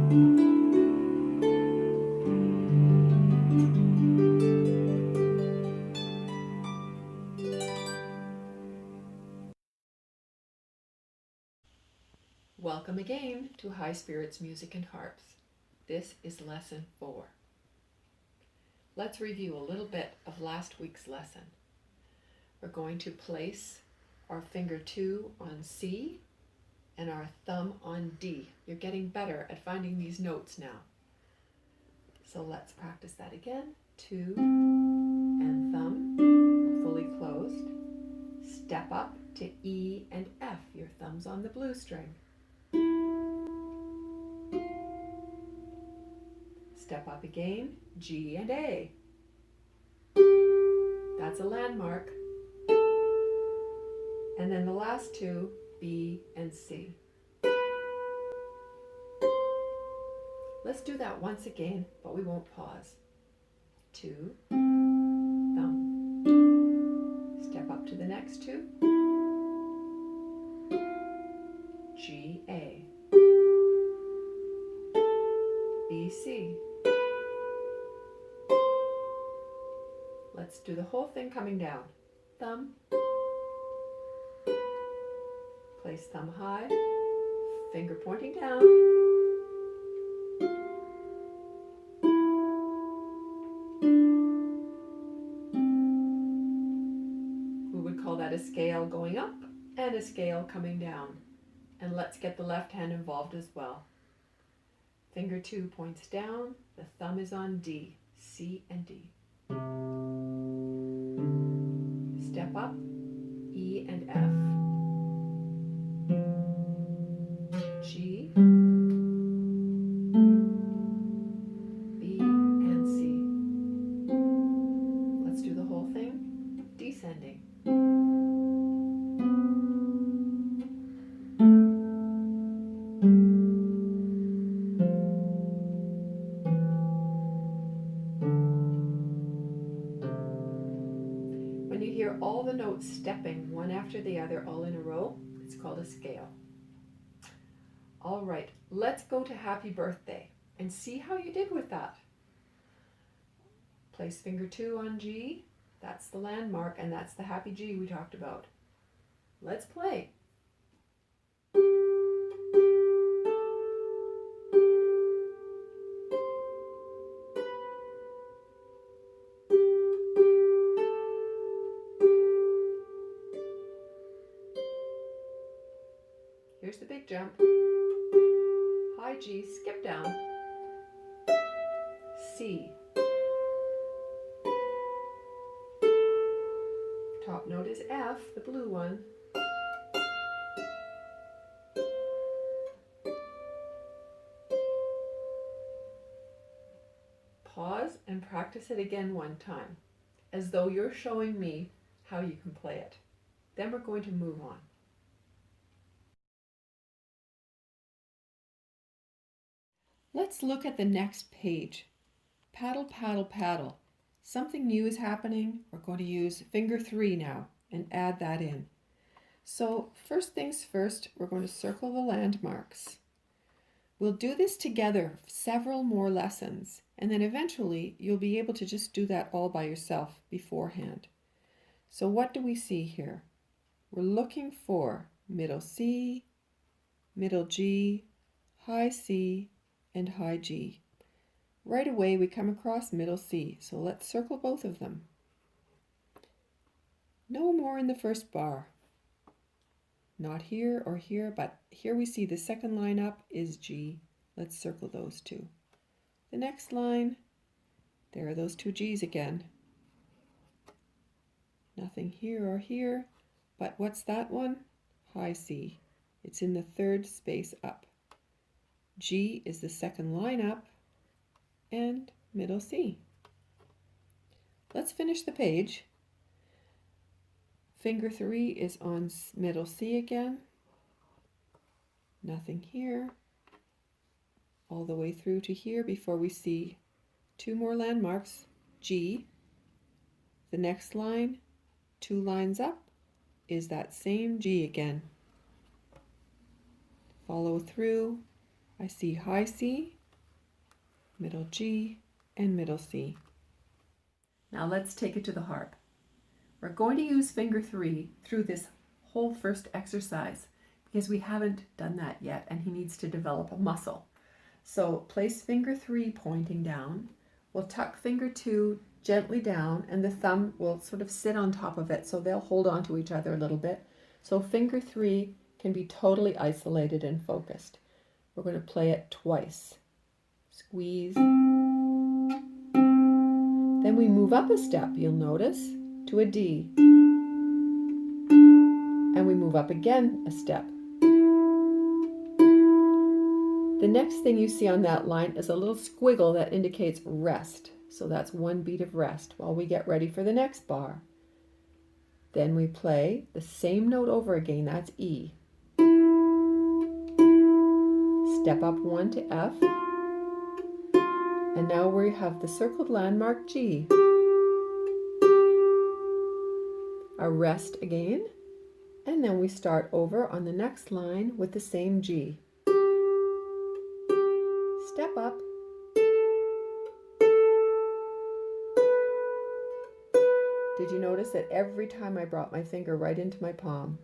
Welcome again to High Spirits Music and Harps. This is lesson 4. Let's review a little bit of last week's lesson. We're going to place our finger 2 on C and our thumb on D. You're getting better at finding these notes now. So let's practice that again. 2 and thumb fully closed. Step up to E and F. Your thumb's on the blue string. Step up again, G and A. That's a landmark. And then the last two, B and C. Let's do that once again, but we won't pause. 2, thumb. Step up to the next 2. G, A. B, C. Let's do the whole thing coming down. Thumb. Place thumb high. Finger pointing down. We would call that a scale going up and a scale coming down. And let's get the left hand involved as well. Finger 2 points down. The thumb is on D. C and D. Step up, E and F. G, B and C. Let's do the whole thing, descending. When you hear all the notes stepping one after the other all in a row, it's called a scale. All right, let's go to Happy Birthday and see how you did with that. Place finger 2 on G. That's the landmark, and that's the happy G we talked about. Let's play. Here's the big jump. High G, skip down. C. Top note is F, the blue one. Pause and practice it again one time, as though you're showing me how you can play it. Then we're going to move on. Let's look at the next page. Paddle, paddle, paddle. Something new is happening. We're going to use finger 3 now and add that in. So first things first, we're going to circle the landmarks. We'll do this together several more lessons, and then eventually you'll be able to just do that all by yourself beforehand. So what do we see here? We're looking for middle C, middle G, high C, and high G. Right away we come across middle C, so let's circle both of them. No more in the first bar. Not here or here, but here we see the second line up is G. Let's circle those two. The next line, there are those two G's again. Nothing here or here, but what's that one? High C. It's in the third space up. G is the second line up, and middle C. Let's finish the page. Finger 3 is on middle C again. Nothing here. All the way through to here before we see two more landmarks. G. The next line, 2 lines up, is that same G again. Follow through. I see high C, middle G, and middle C. Now let's take it to the harp. We're going to use finger 3 through this whole first exercise because we haven't done that yet and he needs to develop a muscle. So place finger 3 pointing down. We'll tuck finger 2 gently down and the thumb will sort of sit on top of it so they'll hold on to each other a little bit. So finger 3 can be totally isolated and focused. We're going to play it twice. Squeeze. Then we move up a step, you'll notice, to a D. And we move up again a step. The next thing you see on that line is a little squiggle that indicates rest. So that's one beat of rest while we get ready for the next bar. Then we play the same note over again, that's E. Step up 1 to F. And now we have the circled landmark G. A rest again. And then we start over on the next line with the same G. Step up. Did you notice that every time I brought my finger right into my palm?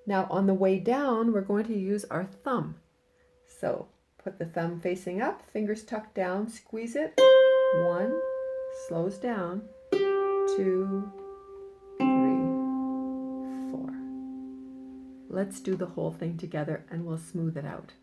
Now on the way down, we're going to use our thumb. So put the thumb facing up, fingers tucked down, squeeze it. 1, slows down. 2, 3, 4. Let's do the whole thing together and we'll smooth it out.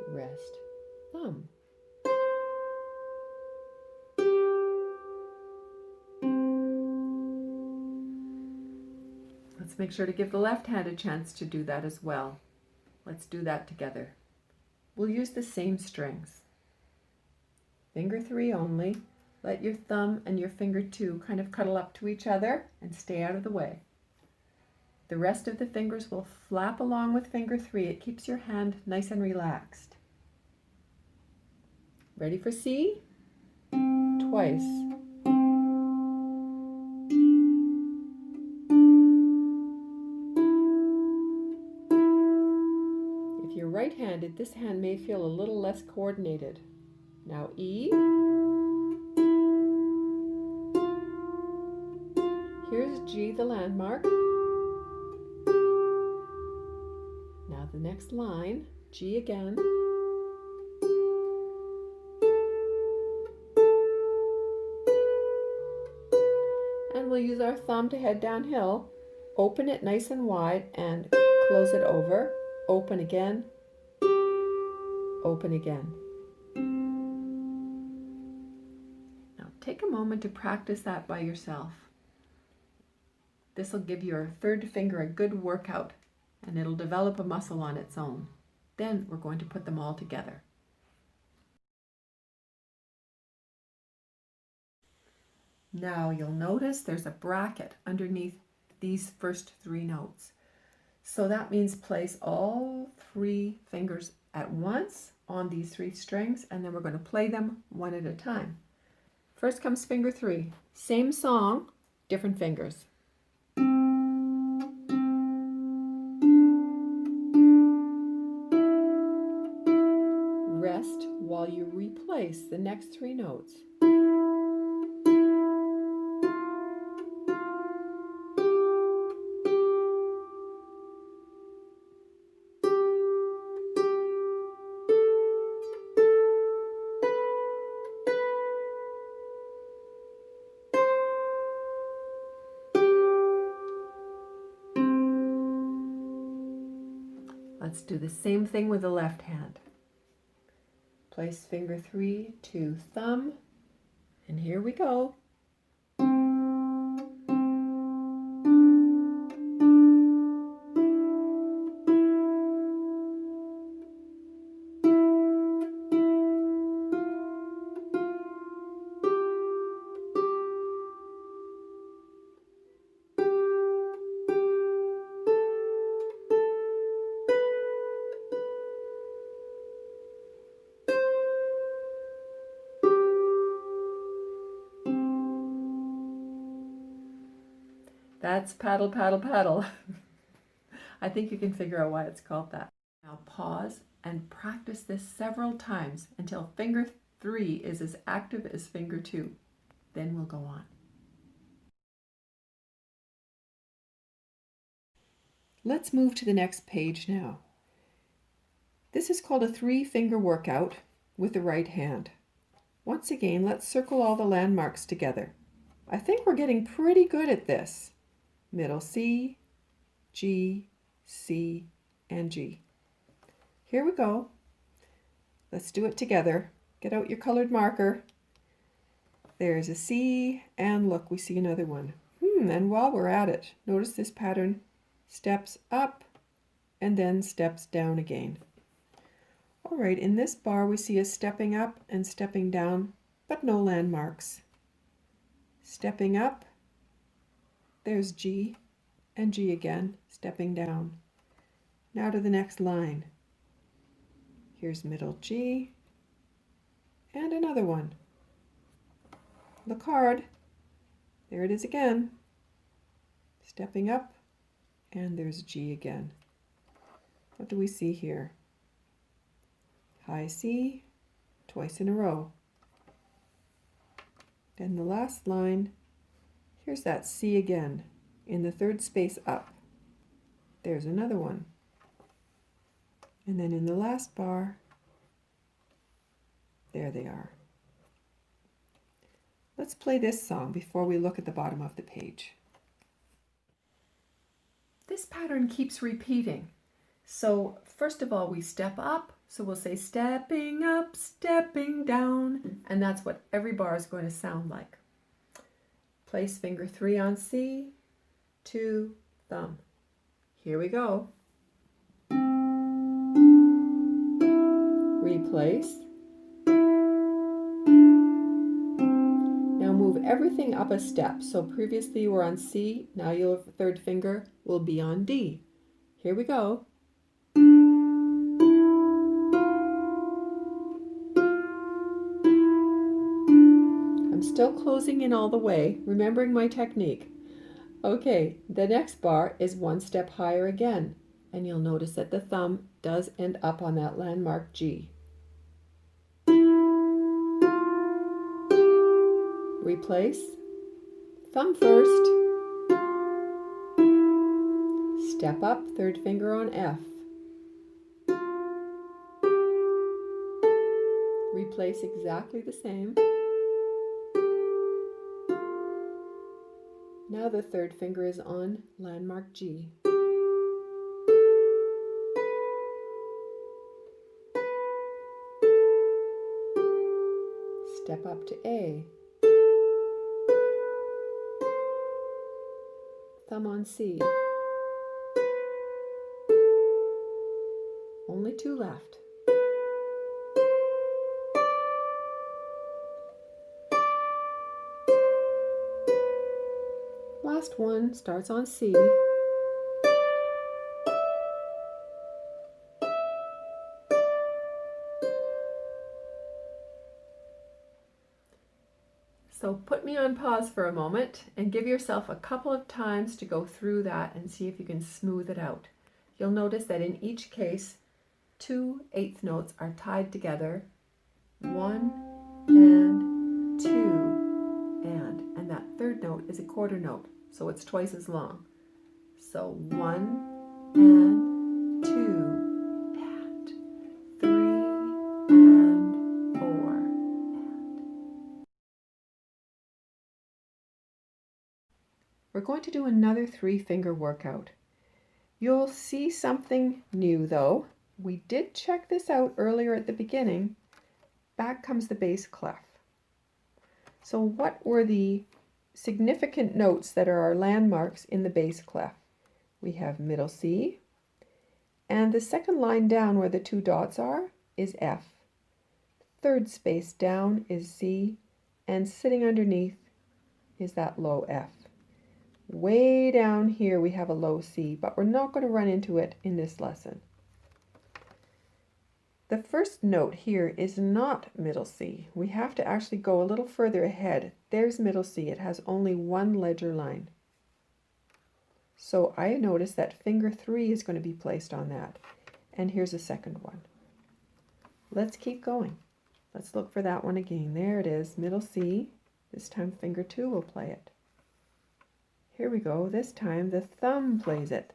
Rest, thumb. Let's make sure to give the left hand a chance to do that as well. Let's do that together. We'll use the same strings. Finger 3 only. Let your thumb and your finger 2 kind of cuddle up to each other and stay out of the way. The rest of the fingers will flap along with finger 3. It keeps your hand nice and relaxed. Ready for C? Twice. If you're right-handed, this hand may feel a little less coordinated. Now E. Here's G, the landmark. Now the next line, G again. And we'll use our thumb to head downhill. Open it nice and wide and close it over. Open again. Open again. Now take a moment to practice that by yourself. This will give your third finger a good workout and it'll develop a muscle on its own. Then we're going to put them all together. Now you'll notice there's a bracket underneath these first 3 notes. So that means place all 3 fingers at once on these 3 strings and then we're going to play them one at a time. First comes finger 3. Same song, different fingers. Rest while you replace the next 3 notes. Let's do the same thing with the left hand. Place finger 3 to thumb, and here we go. That's paddle, paddle, paddle. I think you can figure out why it's called that. Now pause and practice this several times until finger 3 is as active as finger 2. Then we'll go on. Let's move to the next page now. This is called a 3-finger workout with the right hand. Once again, let's circle all the landmarks together. I think we're getting pretty good at this. Middle C, G, C, and G. Here we go. Let's do it together. Get out your colored marker. There's a C, and look, we see another one. And while we're at it, notice this pattern steps up and then steps down again. All right, in this bar we see a stepping up and stepping down, but no landmarks. Stepping up, there's G, and G again, stepping down. Now to the next line. Here's middle G, and another one. Look hard. There it is again. Stepping up, and there's G again. What do we see here? High C, twice in a row. Then the last line, here's that C again, in the third space up. There's another one. And then in the last bar, there they are. Let's play this song before we look at the bottom of the page. This pattern keeps repeating. So first of all, we step up. So we'll say stepping up, stepping down, and that's what every bar is going to sound like. Place finger 3 on C, 2, thumb. Here we go. Replace. Now move everything up a step. So previously you were on C, now your third finger will be on D. Here we go. I'm still closing in all the way, remembering my technique. Okay, the next bar is one step higher again, and you'll notice that the thumb does end up on that landmark G. Replace. Thumb first. Step up, third finger on F. Replace exactly the same. Now the third finger is on landmark G. Step up to A. Thumb on C. Only 2 left. Last one starts on C. So put me on pause for a moment and give yourself a couple of times to go through that and see if you can smooth it out. You'll notice that in each case, 2 eighth notes are tied together, 1 and 2 and that third note is a quarter note, so it's twice as long. So 1 and 2 and 3 and 4 and. We're going to do another 3-finger workout. You'll see something new though. We did check this out earlier at the beginning. Back comes the bass clef. So what were the significant notes that are our landmarks in the bass clef? We have middle C, and the second line down where the 2 dots are is F. Third space down is C, and sitting underneath is that low F. Way down here we have a low C, but we're not going to run into it in this lesson. The first note here is not middle C. We have to actually go a little further ahead. There's middle C. It has only 1 ledger line. So I noticed that finger 3 is going to be placed on that. And here's a second one. Let's keep going. Let's look for that one again. There it is, middle C. This time finger 2 will play it. Here we go. This time the thumb plays it.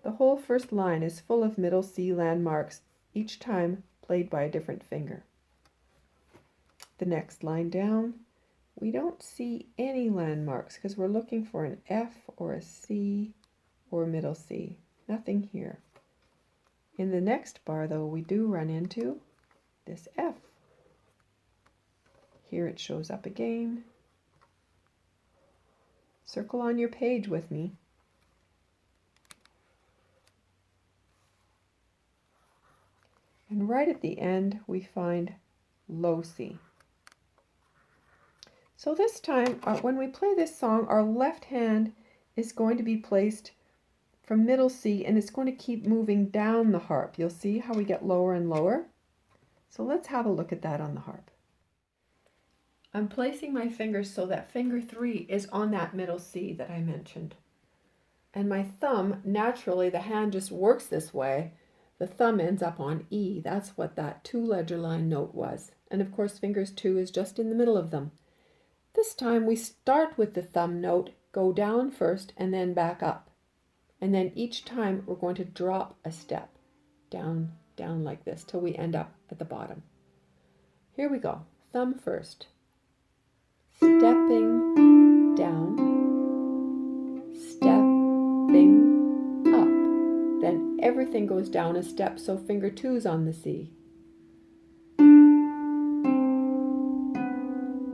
The whole first line is full of middle C landmarks, each time played by a different finger. The next line down, we don't see any landmarks because we're looking for an F or a C or middle C. Nothing here. In the next bar, though, we do run into this F. Here it shows up again. Circle on your page with me. And right at the end, we find low C. So this time, when we play this song, our left hand is going to be placed from middle C, and it's going to keep moving down the harp. You'll see how we get lower and lower. So let's have a look at that on the harp. I'm placing my fingers so that finger 3 is on that middle C that I mentioned. And my thumb, naturally the hand just works this way. The thumb ends up on E. That's what that 2-ledger line note was. And of course fingers 2 is just in the middle of them. This time we start with the thumb note, go down first and then back up. And then each time we're going to drop a step down, down like this till we end up at the bottom. Here we go. Thumb first. Stepping down, stepping up. Then everything goes down a step, so finger 2 is on the C.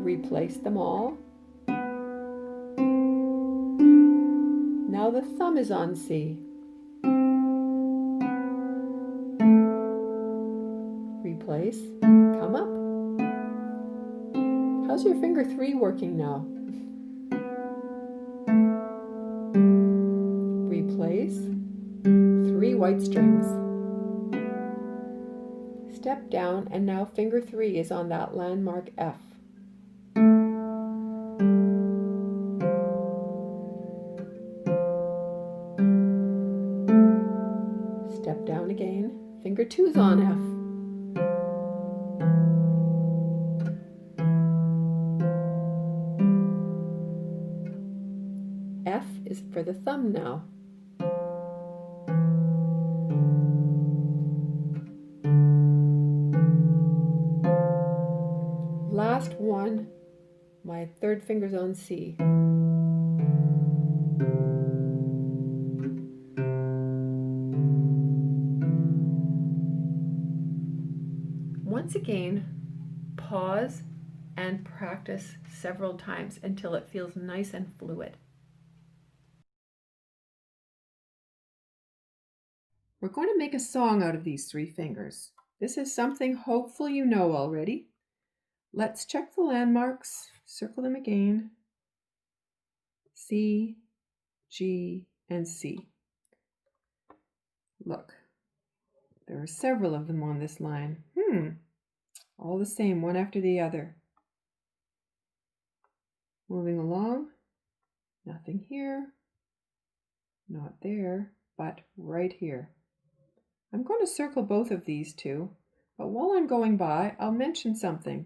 Replace them all. Now the thumb is on C. Replace, come up. How's your finger 3 working now? Replace, 3 white strings. Step down, and now finger 3 is on that landmark F. Step down again, finger 2 is on F. F is for the thumb now. Last one, my third finger's on C. Once again, pause and practice several times until it feels nice and fluid. We're going to make a song out of these 3 fingers. This is something hopefully you know already. Let's check the landmarks, circle them again. C, G, and C. Look, there are several of them on this line. All the same, one after the other. Moving along, nothing here, not there, but right here. I'm going to circle both of these 2, but while I'm going by, I'll mention something.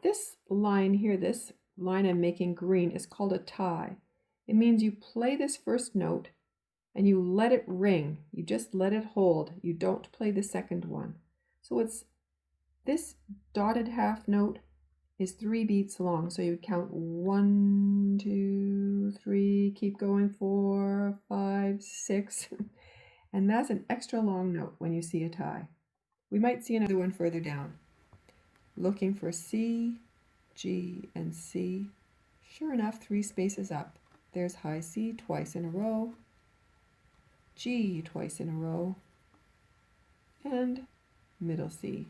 This line here, this line I'm making green, is called a tie. It means you play this first note and you let it ring. You just let it hold. You don't play the second one. So it's this dotted half note is 3 beats long. So you count 1, 2, 3, keep going, 4, 5, 6. And that's an extra long note when you see a tie. We might see another one further down. Looking for C, G, and C. Sure enough, 3 spaces up. There's high C twice in a row, G twice in a row, and middle C.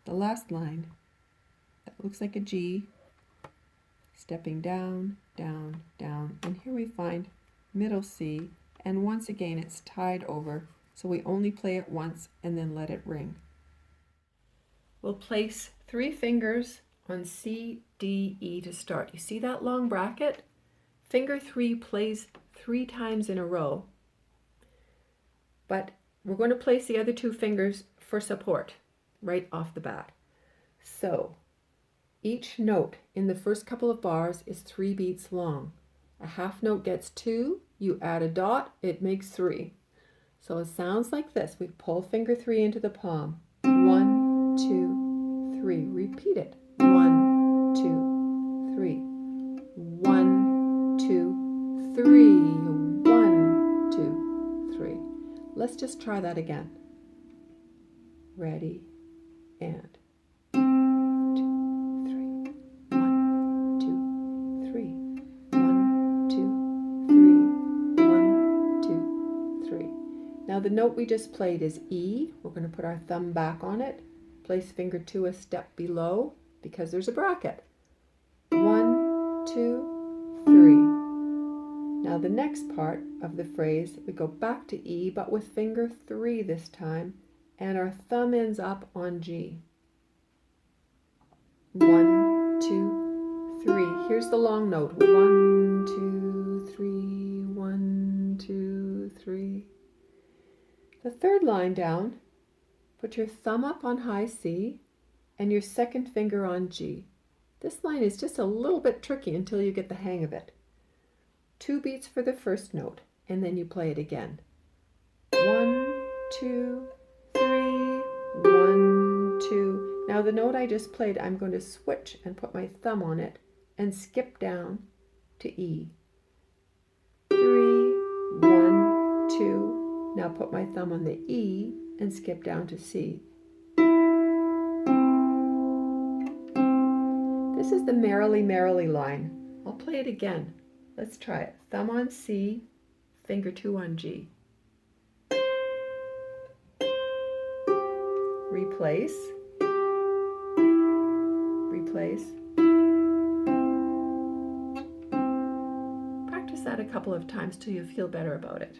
The last line, that looks like a G, stepping down, down, down, and here we find middle C, and once again it's tied over, so we only play it once and then let it ring. We'll place 3 fingers on C, D, E to start. You see that long bracket? Finger 3 plays 3 times in a row, but we're going to place the other 2 fingers for support right off the bat. So each note in the first couple of bars is 3 beats long. A half note gets 2, you add a dot, it makes 3. So it sounds like this. We pull finger 3 into the palm. 1, 2, 3. Repeat it. 1, 2, 3. 1, 2, 3. 1, 2, 3. Let's just try that again. Ready, and 1, 2, 3. 1, 2, 3. 1, 2, 3. 1, 2, 3. Now the note we just played is E. We're going to put our thumb back on it. Place finger 2 a step below because there's a bracket. 1, 2, 3. Now the next part of the phrase, we go back to E, but with finger 3 this time, and our thumb ends up on G. 1, 2, 3. Here's the long note. 1, 2, 3. 1, 2, 3. The third line down, put your thumb up on high C and your second finger on G. This line is just a little bit tricky until you get the hang of it. 2 beats for the first note, and then you play it again. 1, 2, 3, 1, 2. Now the note I just played, I'm going to switch and put my thumb on it and skip down to E. 3, 1, 2. Now put my thumb on the E and skip down to C. This is the Merrily Merrily line. I'll play it again. Let's try it. Thumb on C, finger 2 on G. Replace. Replace. Practice that a couple of times till you feel better about it.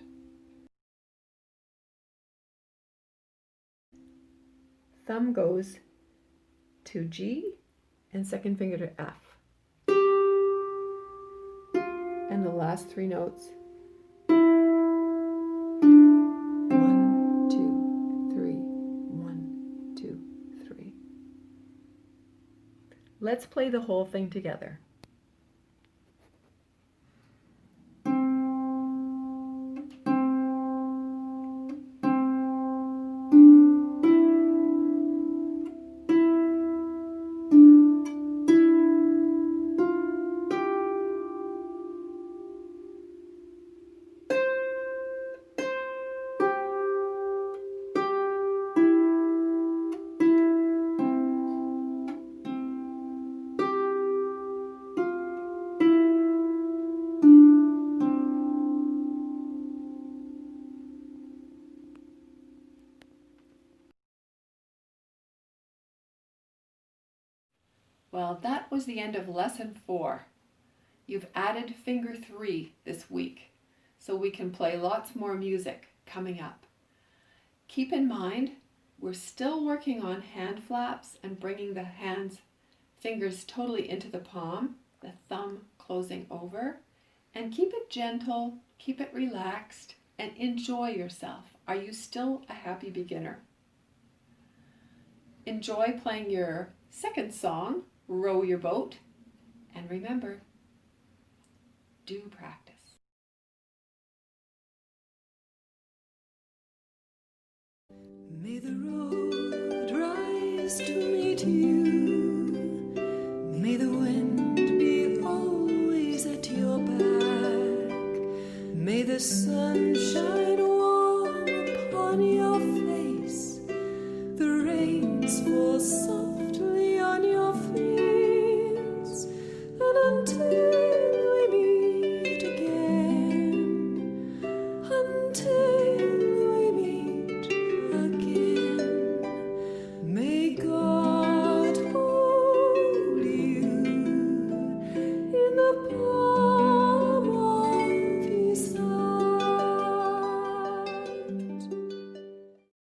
Thumb goes to G and second finger to F. And the last 3 notes. 1, 2, 3. 1, 2, 3. Let's play the whole thing together. Well, that was the end of lesson 4. You've added finger 3 this week, so we can play lots more music coming up. Keep in mind, we're still working on hand flaps and bringing the fingers totally into the palm, the thumb closing over, and keep it gentle, keep it relaxed, and enjoy yourself. Are you still a happy beginner? Enjoy playing your second song, Row Your Boat, and remember, do practice. May the road rise to meet you. May the wind be always at your back. May the sun shine warm upon your face. The rains fall softly on your fields. And until we meet again, until we meet again, may God hold you in the palm